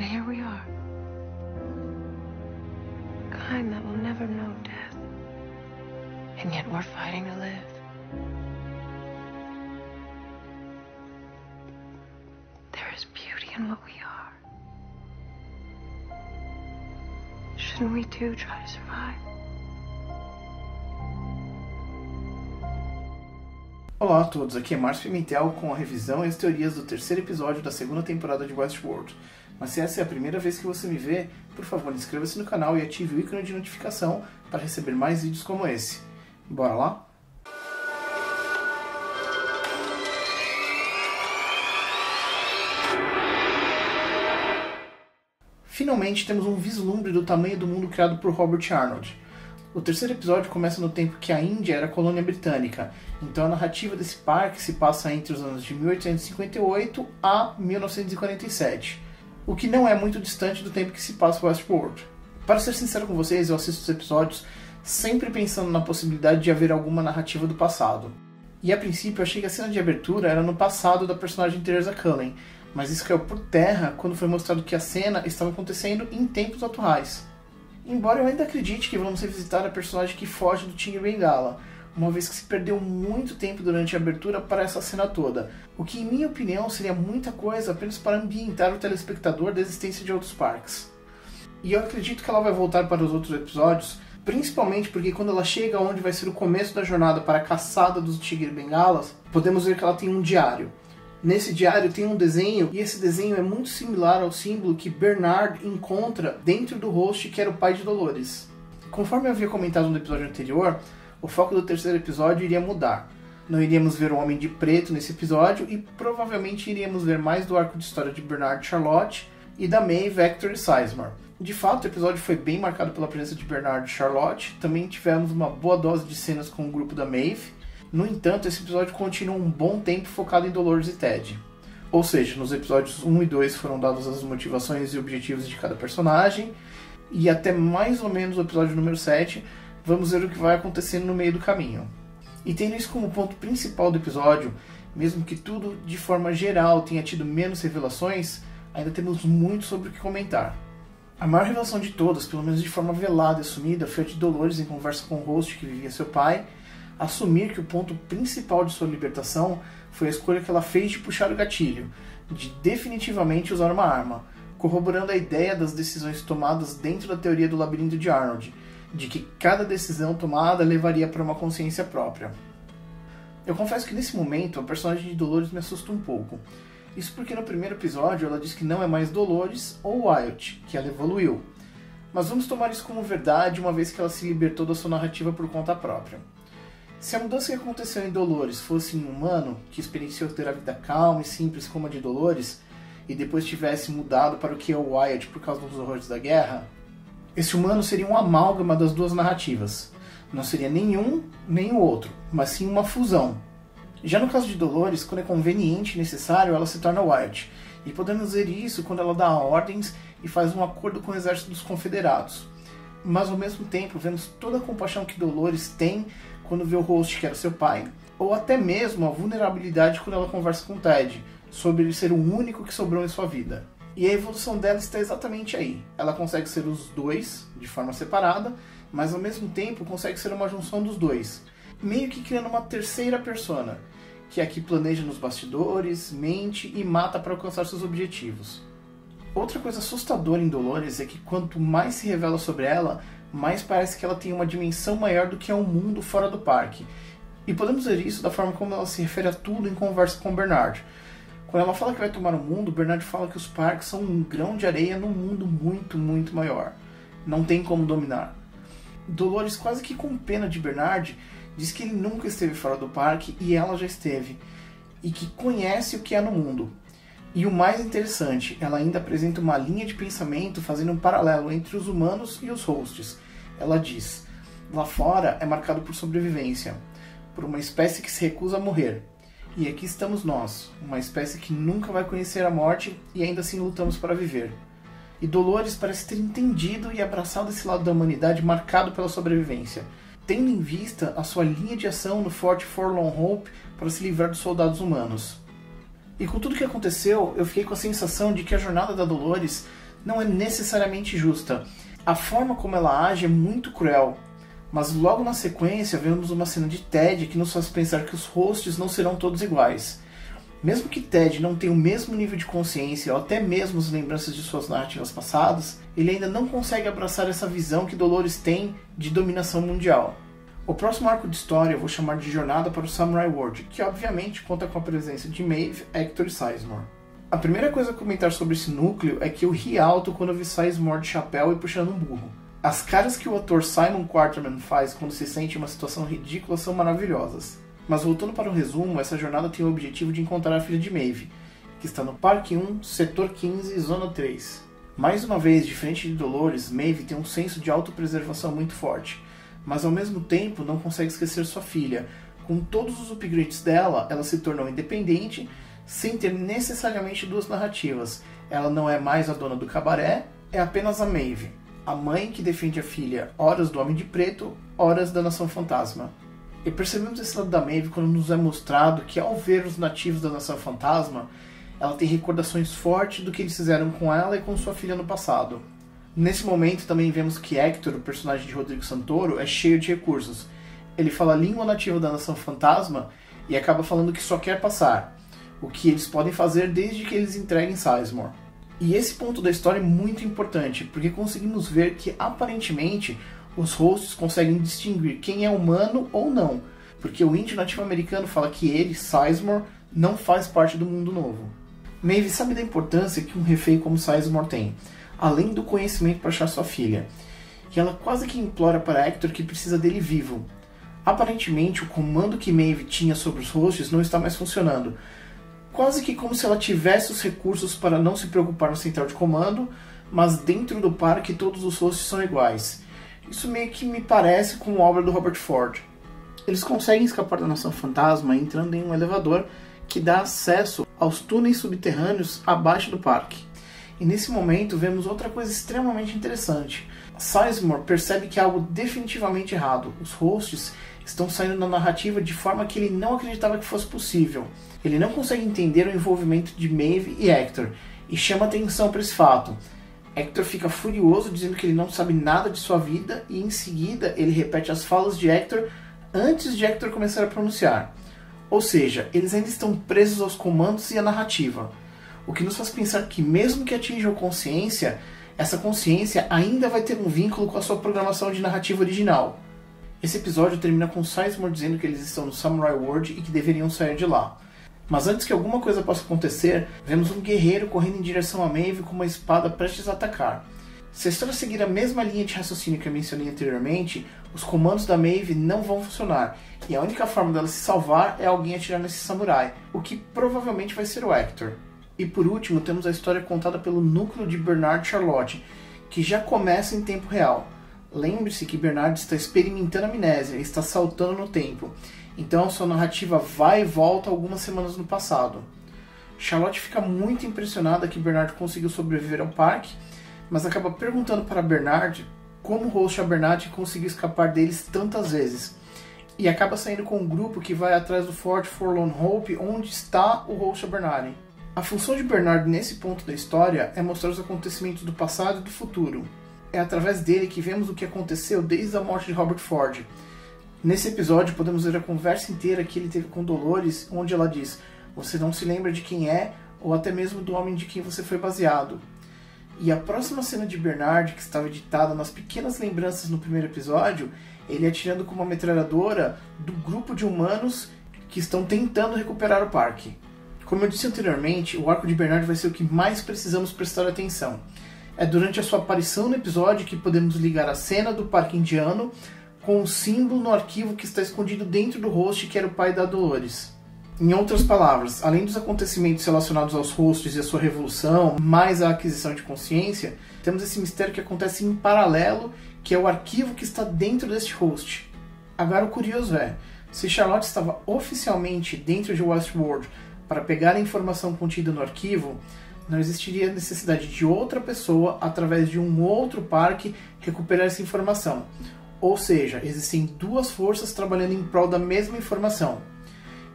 And here we are. Kind that will never know death. And yet we're fighting to live. There is beauty in what we are. Shouldn't we too try to survive? Olá a todos, aqui é Márcio Pimentel com a revisão e as teorias do terceiro episódio da segunda temporada de Westworld. Mas se essa é a primeira vez que você me vê, por favor inscreva-se no canal e ative o ícone de notificação para receber mais vídeos como esse. Bora lá? Finalmente temos um vislumbre do tamanho do mundo criado por Robert Arnold. O terceiro episódio começa no tempo que a Índia era colônia britânica, então a narrativa desse parque se passa entre os anos de 1858 a 1947, o que não é muito distante do tempo que se passa Westworld. Para ser sincero com vocês, eu assisto os episódios sempre pensando na possibilidade de haver alguma narrativa do passado. E a princípio eu achei que a cena de abertura era no passado da personagem Teresa Cullen, mas isso caiu por terra quando foi mostrado que a cena estava acontecendo em tempos atuais. Embora eu ainda acredite que vamos revisitar a personagem que foge do Tigre Bengala, uma vez que se perdeu muito tempo durante a abertura para essa cena toda, o que em minha opinião seria muita coisa apenas para ambientar o telespectador da existência de outros parques. E eu acredito que ela vai voltar para os outros episódios, principalmente porque quando ela chega onde vai ser o começo da jornada para a caçada dos Tigre Bengalas, podemos ver que ela tem um diário. Nesse diário tem um desenho, e esse desenho é muito similar ao símbolo que Bernard encontra dentro do host que era o pai de Dolores. Conforme eu havia comentado no episódio anterior, o foco do terceiro episódio iria mudar. Não iríamos ver o Homem de Preto nesse episódio e provavelmente iríamos ver mais do arco de história de Bernard e Charlotte e da Maeve, Hector e Sizemore. De fato, o episódio foi bem marcado pela presença de Bernard e Charlotte, também tivemos uma boa dose de cenas com o grupo da Maeve. No entanto, esse episódio continua um bom tempo focado em Dolores e Ted. Ou seja, nos episódios 1 e 2 foram dadas as motivações e objetivos de cada personagem, e até mais ou menos o episódio número 7, vamos ver o que vai acontecendo no meio do caminho. E tendo isso como ponto principal do episódio, mesmo que tudo de forma geral tenha tido menos revelações, ainda temos muito sobre o que comentar. A maior revelação de todas, pelo menos de forma velada e assumida, foi a de Dolores em conversa com o host que vivia seu pai, assumir que o ponto principal de sua libertação foi a escolha que ela fez de puxar o gatilho, de definitivamente usar uma arma, corroborando a ideia das decisões tomadas dentro da teoria do labirinto de Arnold, de que cada decisão tomada levaria para uma consciência própria. Eu confesso que nesse momento a personagem de Dolores me assusta um pouco. Isso porque no primeiro episódio ela diz que não é mais Dolores ou Wyatt, que ela evoluiu. Mas vamos tomar isso como verdade uma vez que ela se libertou da sua narrativa por conta própria. Se a mudança que aconteceu em Dolores fosse em um humano, que experienciou ter a vida calma e simples como a de Dolores, e depois tivesse mudado para o que é o Wyatt por causa dos horrores da guerra, esse humano seria um amálgama das duas narrativas. Não seria nenhum nem o outro, mas sim uma fusão. Já no caso de Dolores, quando é conveniente e necessário, ela se torna Wyatt, e podemos ver isso quando ela dá ordens e faz um acordo com o exército dos confederados. Mas ao mesmo tempo vemos toda a compaixão que Dolores tem quando vê o host que era seu pai, ou até mesmo a vulnerabilidade quando ela conversa com Ted, sobre ele ser o único que sobrou em sua vida. E a evolução dela está exatamente aí. Ela consegue ser os dois, de forma separada, mas ao mesmo tempo consegue ser uma junção dos dois, meio que criando uma terceira persona, que é a que planeja nos bastidores, mente e mata para alcançar seus objetivos. Outra coisa assustadora em Dolores é que quanto mais se revela sobre ela, mais parece que ela tem uma dimensão maior do que é um mundo fora do parque. E podemos ver isso da forma como ela se refere a tudo em conversa com Bernard. Quando ela fala que vai tomar o mundo, Bernard fala que os parques são um grão de areia num mundo muito, muito maior. Não tem como dominar. Dolores, quase que com pena de Bernard, diz que ele nunca esteve fora do parque e ela já esteve, e que conhece o que é no mundo. E o mais interessante, ela ainda apresenta uma linha de pensamento fazendo um paralelo entre os humanos e os hosts. Ela diz: lá fora é marcado por sobrevivência, por uma espécie que se recusa a morrer. E aqui estamos nós, uma espécie que nunca vai conhecer a morte e ainda assim lutamos para viver. E Dolores parece ter entendido e abraçado esse lado da humanidade marcado pela sobrevivência, tendo em vista a sua linha de ação no Forte Forlorn Hope para se livrar dos soldados humanos. E com tudo que aconteceu, eu fiquei com a sensação de que a jornada da Dolores não é necessariamente justa. A forma como ela age é muito cruel, mas logo na sequência vemos uma cena de Ted que nos faz pensar que os hosts não serão todos iguais. Mesmo que Ted não tenha o mesmo nível de consciência ou até mesmo as lembranças de suas narrativas passadas, ele ainda não consegue abraçar essa visão que Dolores tem de dominação mundial. O próximo arco de história eu vou chamar de Jornada para o Samurai World, que obviamente conta com a presença de Maeve, Hector e Sizemore. A primeira coisa a comentar sobre esse núcleo é que eu ri alto quando eu vi Sizemore de chapéu e puxando um burro. As caras que o ator Simon Quarterman faz quando se sente em uma situação ridícula são maravilhosas. Mas voltando para o resumo, essa jornada tem o objetivo de encontrar a filha de Maeve, que está no Parque 1, Setor 15, Zona 3. Mais uma vez, diferente de Dolores, Maeve tem um senso de autopreservação muito forte, mas ao mesmo tempo não consegue esquecer sua filha. Com todos os upgrades dela, ela se tornou independente, sem ter necessariamente duas narrativas. Ela não é mais a dona do cabaré, é apenas a Maeve, a mãe que defende a filha, horas do Homem de Preto, horas da Nação Fantasma. E percebemos esse lado da Maeve quando nos é mostrado que, ao ver os nativos da Nação Fantasma, ela tem recordações fortes do que eles fizeram com ela e com sua filha no passado. Nesse momento também vemos que Hector, o personagem de Rodrigo Santoro, é cheio de recursos. Ele fala a língua nativa da Nação Fantasma e acaba falando que só quer passar, o que eles podem fazer desde que eles entreguem Sizemore. E esse ponto da história é muito importante, porque conseguimos ver que, aparentemente, os hosts conseguem distinguir quem é humano ou não, porque o índio nativo americano fala que ele, Sizemore, não faz parte do mundo novo. Maeve sabe da importância que um refém como Sizemore tem, além do conhecimento para achar sua filha, e ela quase que implora para Hector que precisa dele vivo. Aparentemente, o comando que Maeve tinha sobre os hosts não está mais funcionando, quase que como se ela tivesse os recursos para não se preocupar no central de comando, mas dentro do parque todos os hosts são iguais. Isso meio que me parece com a obra do Robert Ford. Eles conseguem escapar da Nação Fantasma entrando em um elevador que dá acesso aos túneis subterrâneos abaixo do parque. E nesse momento vemos outra coisa extremamente interessante. Sizemore percebe que há algo definitivamente errado. Os hosts estão saindo da narrativa de forma que ele não acreditava que fosse possível. Ele não consegue entender o envolvimento de Maeve e Hector, e chama atenção para esse fato. Hector fica furioso, dizendo que ele não sabe nada de sua vida, e em seguida ele repete as falas de Hector antes de Hector começar a pronunciar. Ou seja, eles ainda estão presos aos comandos e à narrativa, o que nos faz pensar que mesmo que atinjam consciência, essa consciência ainda vai ter um vínculo com a sua programação de narrativa original. Esse episódio termina com Sizemore dizendo que eles estão no Samurai World e que deveriam sair de lá. Mas antes que alguma coisa possa acontecer, vemos um guerreiro correndo em direção a Maeve com uma espada prestes a atacar. Se a história seguir a mesma linha de raciocínio que eu mencionei anteriormente, os comandos da Maeve não vão funcionar, e a única forma dela se salvar é alguém atirar nesse samurai, o que provavelmente vai ser o Hector. E por último, temos a história contada pelo núcleo de Bernard e Charlotte, que já começa em tempo real. Lembre-se que Bernard está experimentando amnésia e está saltando no tempo, então sua narrativa vai e volta algumas semanas no passado. Charlotte fica muito impressionada que Bernard conseguiu sobreviver ao parque, mas acaba perguntando para Bernard como o host Bernard conseguiu escapar deles tantas vezes, e acaba saindo com um grupo que vai atrás do Fort Forlorn Hope, onde está o host Bernard. A função de Bernard nesse ponto da história é mostrar os acontecimentos do passado e do futuro. É através dele que vemos o que aconteceu desde a morte de Robert Ford. Nesse episódio podemos ver a conversa inteira que ele teve com Dolores, onde ela diz: "Você não se lembra de quem é, ou até mesmo do homem de quem você foi baseado." E a próxima cena de Bernard, que estava editada nas pequenas lembranças no primeiro episódio, ele atirando com uma metralhadora do grupo de humanos que estão tentando recuperar o parque. Como eu disse anteriormente, o arco de Bernard vai ser o que mais precisamos prestar atenção. É durante a sua aparição no episódio que podemos ligar a cena do parque indiano com o símbolo no arquivo que está escondido dentro do host, que era o pai da Dolores. Em outras palavras, além dos acontecimentos relacionados aos hosts e a sua revolução, mais a aquisição de consciência, temos esse mistério que acontece em paralelo, que é o arquivo que está dentro deste host. Agora o curioso é, se Charlotte estava oficialmente dentro de Westworld para pegar a informação contida no arquivo, não existiria necessidade de outra pessoa, através de um outro parque, recuperar essa informação. Ou seja, existem duas forças trabalhando em prol da mesma informação.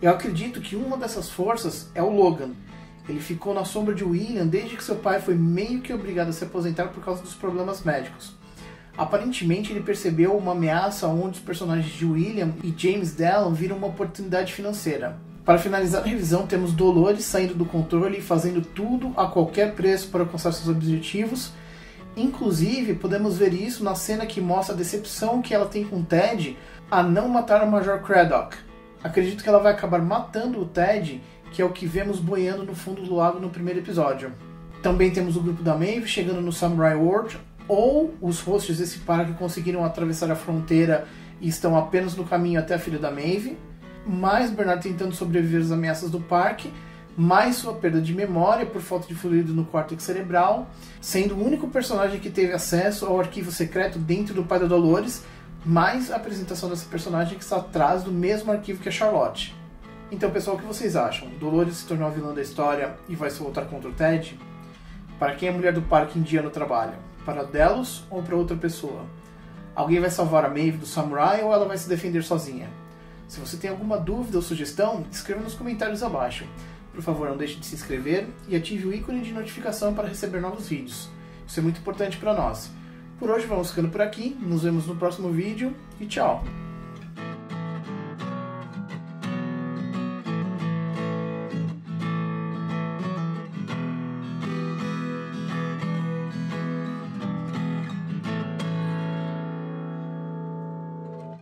Eu acredito que uma dessas forças é o Logan. Ele ficou na sombra de William desde que seu pai foi meio que obrigado a se aposentar por causa dos problemas médicos. Aparentemente ele percebeu uma ameaça onde os personagens de William e James Dallon viram uma oportunidade financeira. Para finalizar a revisão, temos Dolores saindo do controle e fazendo tudo a qualquer preço para alcançar seus objetivos. Inclusive, podemos ver isso na cena que mostra a decepção que ela tem com Ted a não matar o Major Craddock. Acredito que ela vai acabar matando o Ted, que é o que vemos boiando no fundo do lago no primeiro episódio. Também temos o grupo da Maeve chegando no Samurai World, ou os hosts desse parque conseguiram atravessar a fronteira e estão apenas no caminho até a filha da Maeve, mais Bernard tentando sobreviver às ameaças do parque, mais sua perda de memória por falta de fluido no córtex cerebral, sendo o único personagem que teve acesso ao arquivo secreto dentro do pai da Dolores, mais a apresentação dessa personagem que está atrás do mesmo arquivo que a Charlotte. Então, pessoal, o que vocês acham? Dolores se tornou a vilã da história e vai se voltar contra o Ted? Para quem é a mulher do parque indiano trabalha? Para Delos ou para outra pessoa? Alguém vai salvar a Maeve do Samurai ou ela vai se defender sozinha? Se você tem alguma dúvida ou sugestão, escreva nos comentários abaixo. Por favor, não deixe de se inscrever e ative o ícone de notificação para receber novos vídeos. Isso é muito importante para nós. Por hoje vamos ficando por aqui, nos vemos no próximo vídeo e tchau!